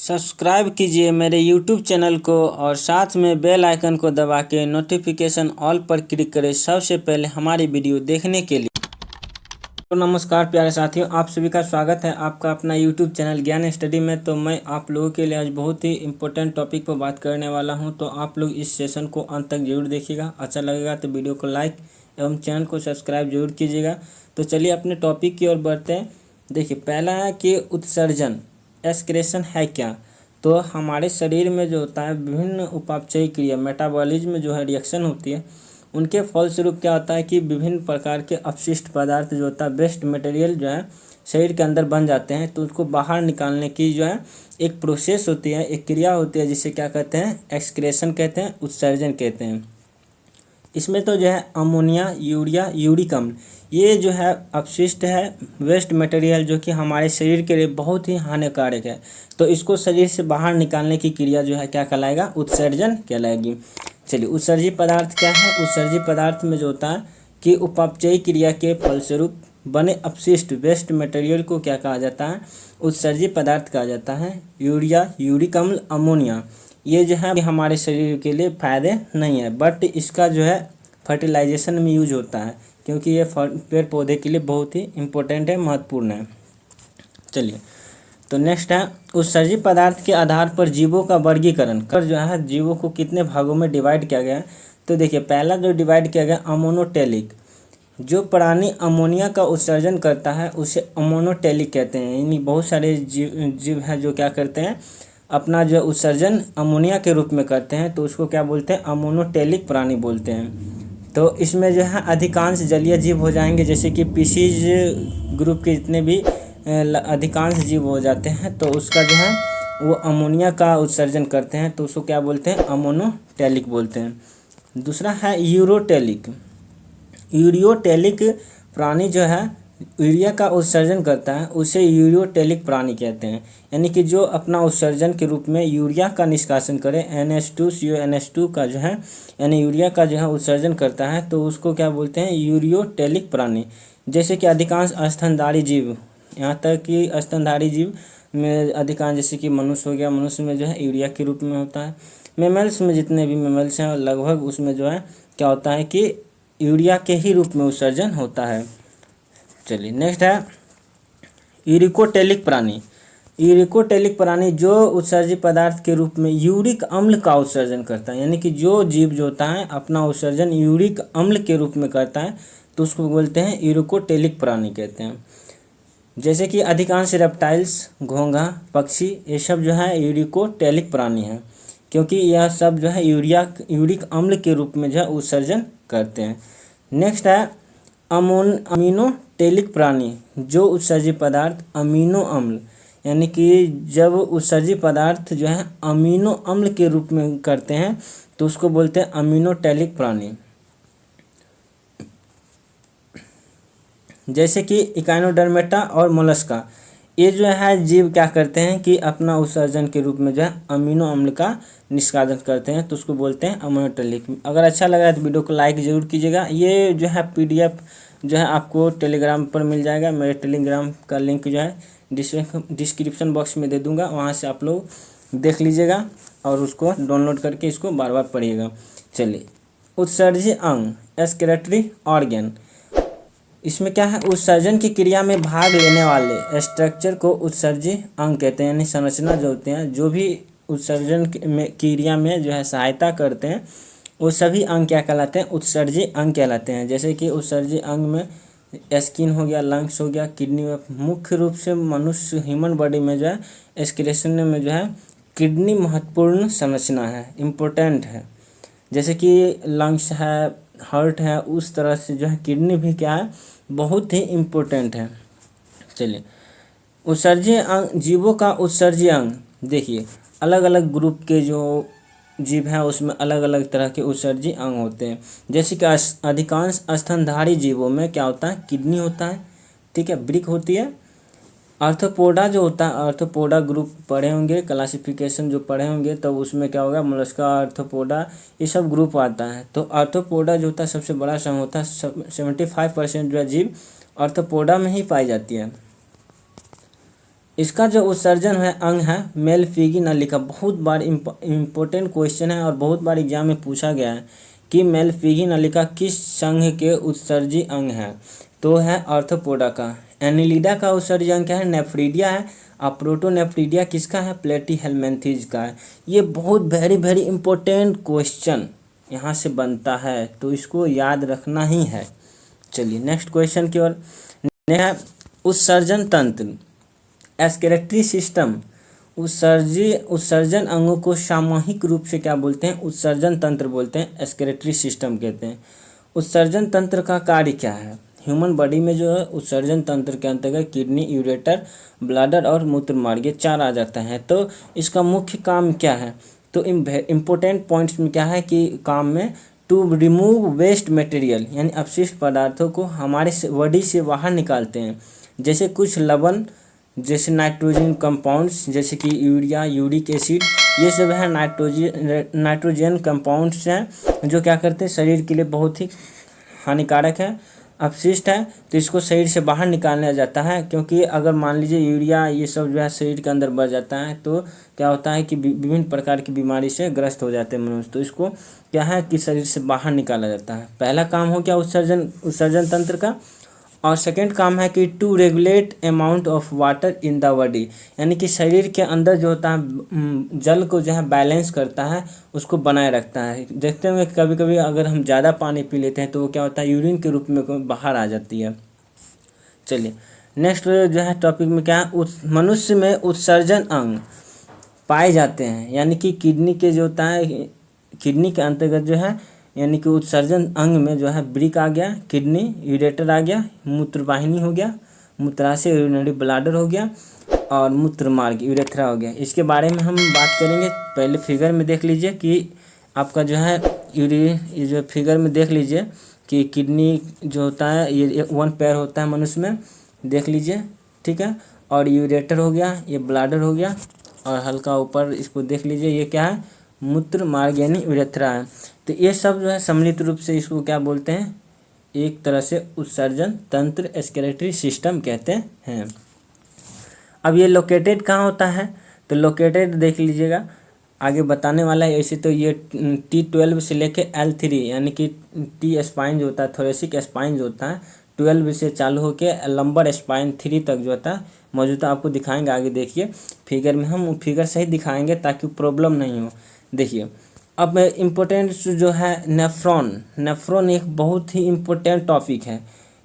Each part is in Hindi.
सब्सक्राइब कीजिए मेरे YouTube चैनल को और साथ में बेल आइकन को दबा के नोटिफिकेशन ऑल पर क्लिक करें सबसे पहले हमारी वीडियो देखने के लिए। तो नमस्कार प्यारे साथियों, आप सभी का स्वागत है आपका अपना YouTube चैनल ज्ञान स्टडी में। तो मैं आप लोगों के लिए आज बहुत ही इंपॉर्टेंट टॉपिक पर बात करने वाला हूं, तो आप लोग इस सेशन को अंत तक जरूर देखिएगा। अच्छा लगेगा तो वीडियो को लाइक एवं चैनल को सब्सक्राइब जरूर कीजिएगा। तो चलिए अपने टॉपिक की ओर बढ़ते हैं। देखिए, पहला है कि उत्सर्जन एक्सक्रेशन है क्या। तो हमारे शरीर में जो होता है विभिन्न उपापचयी क्रिया मेटाबॉलिज्म जो है रिएक्शन होती है, उनके फलस्वरूप क्या होता है कि विभिन्न प्रकार के अपशिष्ट पदार्थ जो होता है वेस्ट मटेरियल जो है शरीर के अंदर बन जाते हैं। तो उसको बाहर निकालने की जो है एक प्रोसेस होती है, एक क्रिया होती है, जिसे क्या कहते हैं, एक्सक्रेशन कहते हैं, उत्सर्जन कहते हैं। इसमें तो जो है अमोनिया, यूरिया, यूरिक अम्ल, ये जो है अपशिष्ट है वेस्ट मटेरियल जो कि हमारे शरीर के लिए बहुत ही हानिकारक है। तो इसको शरीर से बाहर निकालने की क्रिया जो है क्या कहलाएगा, उत्सर्जन कहलाएगी। चलिए, उत्सर्जी पदार्थ क्या है। उत्सर्जी पदार्थ में जो होता है कि उपापचयी क्रिया के फलस्वरूप बने अपशिष्ट वेस्ट मटेरियल को क्या कहा जाता है, उत्सर्जी पदार्थ कहा जाता है। यूरिया, यूरिक अम्ल, अमोनिया, ये जो है हमारे शरीर के लिए फायदे नहीं है, बट इसका जो है फर्टिलाइजेशन में यूज होता है, क्योंकि ये पेड़ पौधे के लिए बहुत ही इम्पोर्टेंट है, महत्वपूर्ण है। चलिए, तो नेक्स्ट है उत्सर्जी पदार्थ के आधार पर जीवों का वर्गीकरण कर जो है जीवों को कितने भागों में डिवाइड किया गया है। तो देखिए, पहला जो डिवाइड किया गया अमोनोटेलिक, जो प्राणी अमोनिया का उत्सर्जन करता है उसे अमोनोटेलिक कहते हैं। यानी बहुत सारे जीव हैं जो क्या करते हैं, अपना जो उत्सर्जन अमोनिया के रूप में करते हैं, तो उसको क्या बोलते हैं, अमोनोटेलिक प्राणी बोलते हैं। तो इसमें जो है अधिकांश जलीय जीव हो जाएंगे, जैसे कि पीसीज ग्रुप के जितने भी अधिकांश जीव हो जाते हैं, तो उसका जो है वो अमोनिया का उत्सर्जन करते हैं, तो उसको क्या बोलते हैं, अमोनोटेलिक बोलते हैं। दूसरा है यूरोटेलिक। यूरियोटेलिक प्राणी जो है यूरिया का उत्सर्जन करता है उसे यूरियोटेलिक प्राणी कहते हैं। यानी कि जो अपना उत्सर्जन के रूप में यूरिया का निष्कासन करे, NH2CO NH2 का जो है यानी यूरिया का जो है उत्सर्जन करता है, तो उसको क्या बोलते हैं, यूरियोटेलिक प्राणी। जैसे कि अधिकांश स्तनधारी जीव, यहाँ तक कि स्तनधारी जीव में अधिकांश, जैसे कि मनुष्य हो गया, मनुष्य में जो है यूरिया के रूप में होता है। मेमल्स में जितने भी मेमल्स हैं लगभग उसमें जो है क्या होता है कि यूरिया के ही रूप में उत्सर्जन होता है। चलिए, नेक्स्ट है यूरिकोटेलिक प्राणी। यूरिकोटेलिक प्राणी जो उत्सर्जी पदार्थ के रूप में यूरिक अम्ल का उत्सर्जन करता है, यानी कि जो जीव जो होता है अपना उत्सर्जन यूरिक अम्ल के रूप में करता है, तो उसको बोलते हैं यूरिकोटेलिक प्राणी कहते हैं। जैसे कि अधिकांश रेप्टाइल्स, घोंघा, पक्षी, ये सब जो है यूरिकोटेलिक प्राणी हैं, क्योंकि यह सब जो है यूरिक अम्ल के रूप में जो है उत्सर्जन करते हैं। नेक्स्ट है अमीनोटेलिक प्राणी, जो उत्सर्जी पदार्थ अमीनो अम्ल, यानी कि जब उत्सर्जी पदार्थ जो है अमीनो अम्ल के रूप में करते हैं, तो उसको बोलते हैं अमीनोटेलिक प्राणी। जैसे कि इकाइनोडर्मेटा और मोलस्का, ये जो है जीव क्या करते हैं कि अपना उत्सर्जन के रूप में जो है अमीनो अम्ल का निष्कासन करते हैं, तो उसको बोलते हैं अमोनोटेलिक। अगर अच्छा लगा तो वीडियो को लाइक ज़रूर कीजिएगा। ये जो है PDF जो है आपको टेलीग्राम पर मिल जाएगा। मेरे टेलीग्राम का लिंक जो है डिस्क्रिप्शन बॉक्स में दे दूँगा, वहाँ से आप लोग देख लीजिएगा और उसको डाउनलोड करके इसको बार बार पढ़िएगा। चलिए, उत्सर्जी अंग एक्सक्रीटरी ऑर्गन, इसमें क्या है, उत्सर्जन की क्रिया में भाग लेने वाले स्ट्रक्चर को उत्सर्जी अंग कहते हैं। यानी संरचना जो होते हैं, जो भी उत्सर्जन में क्रिया में जो है सहायता करते हैं, वो सभी अंग क्या कहलाते हैं, उत्सर्जी अंग कहलाते हैं। जैसे कि उत्सर्जी अंग में स्किन हो गया, लंग्स हो गया, किडनी में, मुख्य रूप से मनुष्य ह्यूमन बॉडी में जो है एक्सक्रीशन में जो है किडनी महत्वपूर्ण संरचना है, इम्पोर्टेंट है। जैसे कि लंग्स है, हार्ट है, उस तरह से जो है किडनी भी क्या है, बहुत ही इम्पोर्टेंट है। चलिए, उत्सर्जी अंग, जीवों का उत्सर्जी अंग, देखिए अलग अलग ग्रुप के जो जीव हैं उसमें अलग अलग तरह के उत्सर्जी अंग होते हैं। जैसे कि अधिकांश स्तनधारी जीवों में क्या होता है, किडनी होता है, ठीक है, ब्रिक होती है। आर्थ्रोपोडा जो होता है, आर्थ्रोपोडा ग्रुप पढ़े होंगे, क्लासिफिकेशन जो पढ़े होंगे, तो उसमें क्या होगा, मोलस्का, आर्थ्रोपोडा, ये सब ग्रुप आता है। तो आर्थ्रोपोडा जो होता है सबसे बड़ा समूह होता है, 75% जो है जीव आर्थ्रोपोडा में ही पाई जाती है। इसका जो उत्सर्जन है अंग है मेलफिगी नलिका। बहुत बार इम्पोर्टेंट क्वेश्चन है और बहुत बार एग्जाम में पूछा गया है कि मेलफिगी नलिका किस संघ के उत्सर्जी अंग है, तो है आर्थ्रोपोडा का। एनिलिडा का उत्सर्जी अंग क्या है, नेफ्रीडिया है। और प्रोटोनेफ्रीडिया किसका है, प्लेटीहेल्मिन्थेस का है। ये बहुत वेरी इम्पोर्टेंट क्वेश्चन यहाँ से बनता है, तो इसको याद रखना ही है। चलिए नेक्स्ट क्वेश्चन की ओर। उत्सर्जन तंत्र, एस्केरेटरी सिस्टम। उत्सर्जन अंगों को सामूहिक रूप से क्या बोलते हैं, उत्सर्जन तंत्र बोलते हैं, एस्केरेटरी सिस्टम कहते हैं। उत्सर्जन तंत्र का कार्य क्या है, ह्यूमन बॉडी में जो है उत्सर्जन तंत्र के अंतर्गत किडनी, यूरेटर, ब्लैडर और मूत्र मार्ग, ये 4 आ जाता है। तो इसका मुख्य काम क्या है, तो इम्पोर्टेंट पॉइंट्स में क्या है कि काम में टू रिमूव वेस्ट मटेरियल, यानी अपशिष्ट पदार्थों को हमारे बॉडी से बाहर निकालते हैं। जैसे कुछ लवण, जैसे नाइट्रोजन कंपाउंड्स, जैसे कि यूरिया, यूरिक एसिड, ये सब है नाइट्रोजन कंपाउंड्स हैं जो क्या करते हैं, शरीर के लिए बहुत ही हानिकारक है, अपशिष्ट है। तो इसको शरीर से बाहर निकाला जाता है, क्योंकि अगर मान लीजिए यूरिया ये सब जो है शरीर के अंदर बढ़ जाता है तो क्या होता है कि विभिन्न प्रकार की बीमारी से ग्रस्त हो जाते हैं मनुष्य। तो इसको क्या है कि शरीर से बाहर निकाला जाता है। पहला काम हो गया उत्सर्जन तंत्र का। और सेकंड काम है कि to regulate amount of water in the body, यानी कि शरीर के अंदर जो होता है जल को जो है बैलेंस करता है, उसको बनाए रखता है। देखते हैं कभी कभी अगर हम ज़्यादा पानी पी लेते हैं तो वो क्या होता है, यूरिन के रूप में बाहर आ जाती है। चलिए नेक्स्ट जो है टॉपिक में क्या है, मनुष्य में उत्सर्जन अंग पाए जाते हैं, यानी कि किडनी के जो होता है, किडनी के अंतर्गत जो है, यानी कि उत्सर्जन अंग में जो है ब्रिक आ गया, किडनी, यूरेटर आ गया, मूत्रवाहिनी हो गया, मूत्राशय यूरिनरी ब्लैडर हो गया, और मूत्र मार्ग यूरेथ्रा हो गया। इसके बारे में हम बात करेंगे। पहले फिगर में देख लीजिए कि आपका जो है ये जो फिगर में देख लीजिए कि किडनी जो होता है ये 1 पैर होता है मनुष्य में, देख लीजिए, ठीक है। और यूरेटर हो गया, ये ब्लैडर हो गया, और हल्का ऊपर इसको देख लीजिए, ये क्या है, मूत्र मार्ग यानी यूरेथ्रा है। तो ये सब जो है सम्मिलित रूप से इसको क्या बोलते हैं, एक तरह से उत्सर्जन तंत्र, एक्सक्रीटरी सिस्टम कहते हैं। अब ये लोकेटेड कहाँ होता है, तो लोकेटेड देख लीजिएगा, आगे बताने वाला है। ऐसे तो ये T12 से लेके L3, यानी कि टी स्पाइन जो होता है, थोरेसिक स्पाइन जो होता है, 12 से चालू होके लंबर स्पाइन 3 तक जो होता है मौजूदा, आपको दिखाएंगे आगे। देखिए फिगर में हम फिगर सही दिखाएंगे ताकि प्रॉब्लम नहीं हो। देखिए अब इम्पोर्टेंट जो है नेफ्रॉन एक बहुत ही इम्पोर्टेंट टॉपिक है,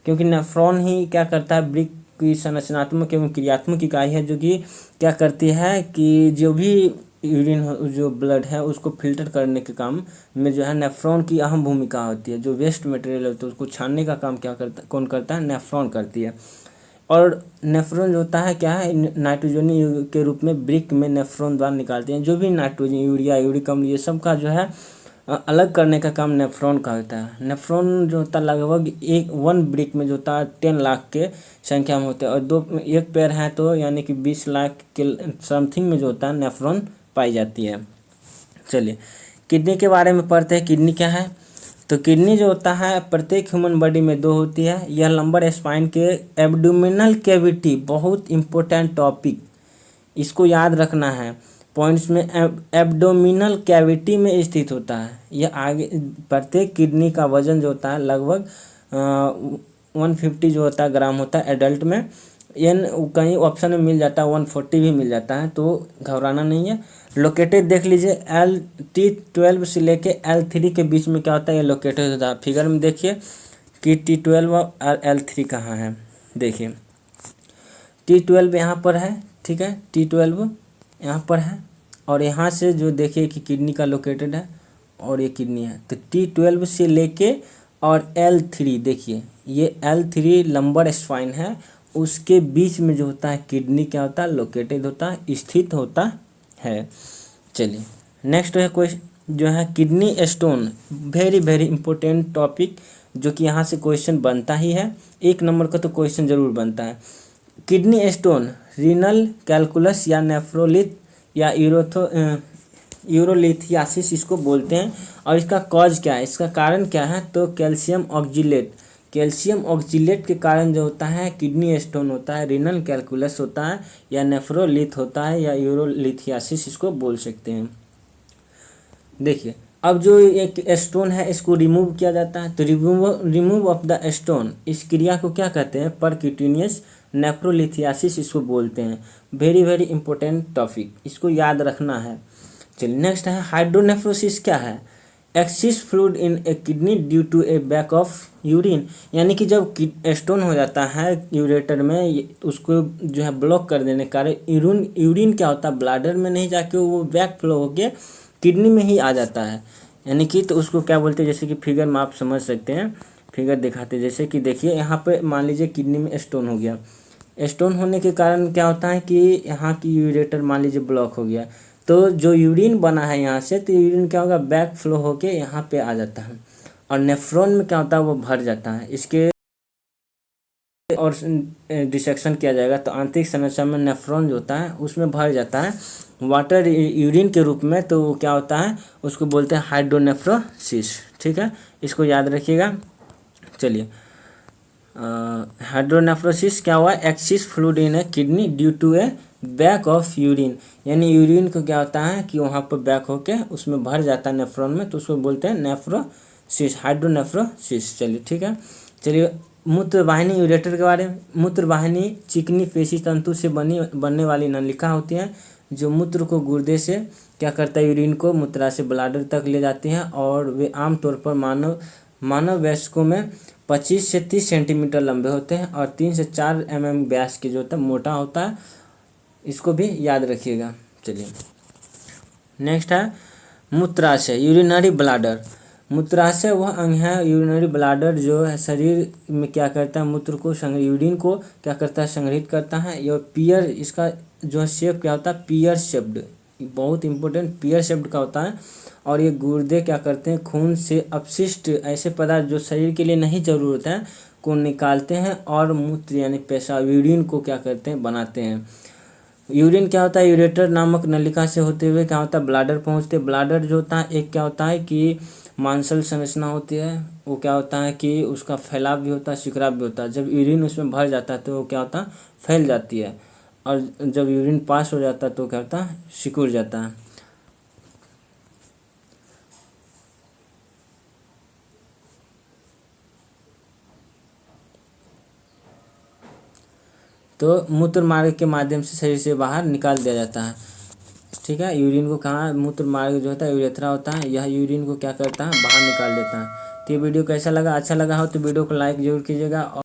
क्योंकि नेफ्रॉन ही क्या करता है, ब्रिक की संरचनात्मक एवं क्रियात्मक इकाई है, जो कि क्या करती है कि जो भी यूरिन जो ब्लड है उसको फिल्टर करने के काम में जो है नेफ्रॉन की अहम भूमिका होती है। जो वेस्ट मटेरियल होता है उसको छानने का काम कौन करता है, नेफ्रॉन करती है। और नेफ्रॉन जो होता है क्या है, नाइट्रोजन के रूप में ब्रिक में नेफ्रॉन द्वारा निकालते हैं। जो भी नाइट्रोजन, यूरिया, यूरिक अम्ल, ये सब का जो है अलग करने का काम नेफ्रॉन का होता है। नेफ्रॉन जो होता है लगभग 1 ब्रिक में जो होता है 10 लाख के संख्या में होते हैं, और 1 पैर है तो यानी कि 20 लाख के समथिंग में जो होता है नेफ्रॉन पाई जाती है। चलिए किडनी के बारे में पढ़ते हैं। किडनी क्या है, तो किडनी जो होता है प्रत्येक ह्यूमन बॉडी में 2 होती है। यह लंबर स्पाइन के एब्डोमिनल कैविटी, बहुत इंपॉर्टेंट टॉपिक, इसको याद रखना है पॉइंट्स में, एब्डोमिनल कैविटी में स्थित होता है। यह आगे प्रत्येक किडनी का वजन जो होता है लगभग 150 जो होता है ग्राम होता है एडल्ट में। कहीं ऑप्शन में मिल जाता है 140 भी मिल जाता है, तो घबराना नहीं है। लोकेटेड देख लीजिए, T12 से लेके L3 के बीच में क्या होता है, ये लोकेटेड होता है। फिगर में देखिए कि T12 और L3 कहाँ है। देखिए T12 यहाँ पर है, ठीक है, T12 यहाँ पर है, और यहाँ से जो देखिए कि किडनी का लोकेटेड है, और ये किडनी है। तो T12 से लेके और L3 देखिए, ये L3 लंबर स्पाइन है, उसके बीच में जो होता है किडनी क्या होता है, लोकेटेड होता है, स्थित होता है। चलिए नेक्स्ट है क्वेश्चन जो है kidney stone, very important topic, जो कि यहाँ से क्वेश्चन बनता ही है। 1 नंबर का तो क्वेश्चन जरूर बनता है। किडनी स्टोन रीनल कैलकुलस या नेफ्रोलिथ या यूरोलिथियासिस इसको बोलते हैं। और इसका कॉज क्या है, इसका कारण क्या है, तो कैल्शियम ऑक्जिलेट, कैल्शियम ऑक्जिलेट के कारण जो होता है किडनी स्टोन होता है, रीनल कैलकुलस होता है, या नेफ्रोलिथ होता है, या यूरोलिथियासिस इसको बोल सकते हैं। देखिए अब जो एक स्टोन है इसको रिमूव किया जाता है, तो रिमूव ऑफ द स्टोन, इस क्रिया को क्या कहते हैं, परक्यूटेनियस नेफ्रोलिथियासिस इसको बोलते हैं। वेरी वेरी इंपॉर्टेंट टॉपिक, इसको याद रखना है। चलिए नेक्स्ट है हाइड्रोनेफ्रोसिस। क्या है, excess fluid in a kidney due to a back of urine, यानी कि जब स्टोन हो जाता है यूरेटर में, उसको जो है ब्लॉक कर देने के कारण यूरिन क्या होता है, ब्लाडर में नहीं जाके वो बैक फ्लो होके किडनी में ही आ जाता है, यानी कि तो उसको क्या बोलते हैं, जैसे कि फिगर में आप समझ सकते हैं, फिगर दिखाते हैं। जैसे कि देखिए यहाँ पे मान लीजिए किडनी में स्टोन हो गया, स्टोन होने के कारण क्या होता है कि यहाँ की यूरेटर मान लीजिए ब्लॉक हो गया, तो जो यूरिन बना है यहाँ से, तो यूरिन क्या होगा, बैक फ्लो होके यहाँ पे आ जाता है, और नेफ्रॉन में क्या होता है, वो भर जाता है। इसके और डिसेक्शन किया जाएगा तो आंतरिक संरचना में नेफ्रॉन जो होता है उसमें भर जाता है वाटर यूरिन के रूप में, तो क्या होता है, उसको बोलते हैं हाइड्रोनेफ्रोसिस। ठीक है, इसको याद रखिएगा। चलिए हाइड्रोनेफ्रोसिस क्या हुआ, excess fluid in a kidney due to a back of urine, यानी यूरिन को क्या होता है कि वहाँ पर बैक होके उसमें भर जाता है नेफ्रॉन में, तो उसको बोलते हैं नेफ्रोसिस, हाइड्रोनेफ्रोसिस। चलिए ठीक है। चलिए मूत्रवाहिनी यूरेटर के बारे में। मूत्रवाहिनी चिकनी पेशी तंतु से बनने वाली नलिका होती है जो मूत्र को गुर्दे से क्या करता है, यूरिन को मूत्राशय ब्लाडर तक ले जाती है, और वे आमतौर पर मानव वयस्कों में 25 से 30 सेंटीमीटर लंबे होते हैं और 3 से 4 mm व्यास के जो होता है मोटा होता है, इसको भी याद रखिएगा। चलिए नेक्स्ट है मूत्राशय, यूरिनरी ब्लाडर। मूत्राशय वह अंग है, यूरिनरी ब्लाडर जो है शरीर में क्या करता है, मूत्र को यूरिन को क्या करता है, संग्रहित करता है। यह पियर, इसका जो शेप क्या होता है, पियर शेप्ड, बहुत इंपॉर्टेंट पियर शेप्ड का होता है। और ये गुर्दे क्या करते हैं, खून से अपशिष्ट ऐसे पदार्थ जो शरीर के लिए नहीं जरूरत है को निकालते हैं, और मूत्र यानी पेशाब यूरिन को क्या करते हैं, बनाते हैं। यूरिन क्या होता है, यूरेटर नामक नलिका से होते हुए क्या होता है, ब्लाडर पहुंचते। ब्लाडर जो होता है एक क्या होता है कि मांसल संरचना होती है, वो क्या होता है कि उसका फैलाव भी होता है, सिकुड़ाव भी होता है। जब यूरिन उसमें भर जाता है तो वो क्या होता है, फैल जाती है, और जब यूरिन पास हो जाता है तो क्या होता है, सिकुड़ जाता है। तो मूत्र मार्ग के माध्यम से शरीर से बाहर निकाल दिया जाता है। ठीक है, यूरिन को कहाँ, मूत्र मार्ग जो होता है यूरेथ्रा होता है, यह यूरिन को क्या करता है, बाहर निकाल देता है। तो ये वीडियो कैसा लगा, अच्छा लगा हो तो वीडियो को लाइक जरूर कीजिएगा।